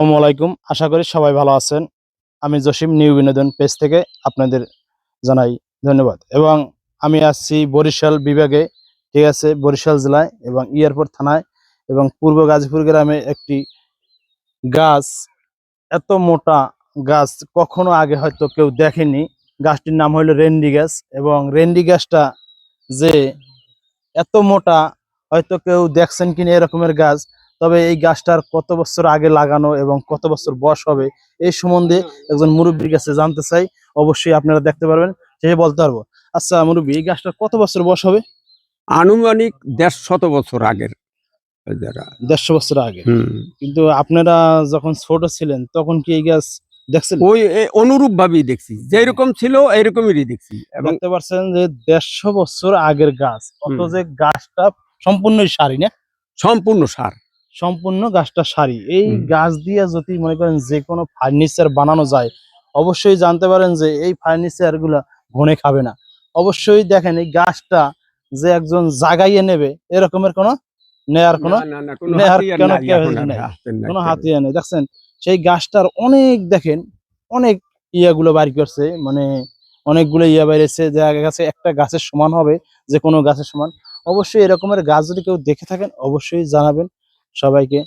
আসসালামু আলাইকুম। আশা করি সবাই ভালো আছেন। আমি জসিম নিউ বিনোদন পেজ থেকে আপনাদের জানাই ধন্যবাদ। এবং আমি আসছি বরিশাল বিভাগে, ঠিক আছে? বরিশাল জেলায় এবং ইয়ারপোর্ট থানায় এবং পূর্ব গাজীপুর গ্রামে একটি গাছ, এত মোটা গাছ কখনো আগে হয়তো কেউ দেখেনি। গাছটির নাম হলো রেন্ডি গাছ এবং রেন্ডি গাছটা যে এত মোটা হয়তো কেউ দেখছেন কিনা এরকমের গাছ। তবে এই গাছটার কত বছর আগে লাগানো এবং কত বছর বয়স হবে এই সম্বন্ধে একজন মুরব্বীর কাছে জানতে চাই। অবশ্যই আপনারা দেখতে পারবেন, সে বলতে পারবো। আচ্ছা মুরব্বী, এই গাছটার কত বছর বয়স হবে? আনুমানিক ১৫০ বছর আগের যারা। ১৫০ বছর আগে। হুম। কিন্তু আপনারা যখন ছোট ছিলেন তখন কি এই গাছ দেখছেন? ওই অনুরূপ ভাবেই দেখছি, যেরকম ছিল এরকমই দেখছি এবং দেখতে পাচ্ছেন যে ১৫০ বছর আগের গাছ, অত হুম, যে গাছটা সম্পূর্ণই সারি না, সম্পূর্ণ সার। সম্পূর্ণ গাছটা সারি। এই হুম। গাছ দিয়ে যদি মনে করেন যে কোনো ফার্নিচার বানানো যায়, অবশ্যই জানতে পারেন যে এই ফার্নিচার গুলা ঘুণে খাবে না। অবশ্যই দেখেন এই গাছটা যে একজন জাগাইয়ে নেবে এরকমের কোনো নেয়ার কোনো না কোনো নেয়ার হাতিয়ার কোনো নাই, এখন আর ক্যাপাসিটি নাই, হাতের নাই কোনো তেমন। হাতিয়ার নেই। দেখছেন সেই গাছটার অনেক দেখেন অনেক ইয়াগুলো বাইর করছে, মানে অনেকগুলো ইয়া বাইরেছে, দেখা গেছে একটা গাছের সমান হবে, যে কোনো গাছের সমান। অবশ্যই এরকমের গাছ যদি কেউ দেখে থাকেন অবশ্যই জানাবেন সবাইকে।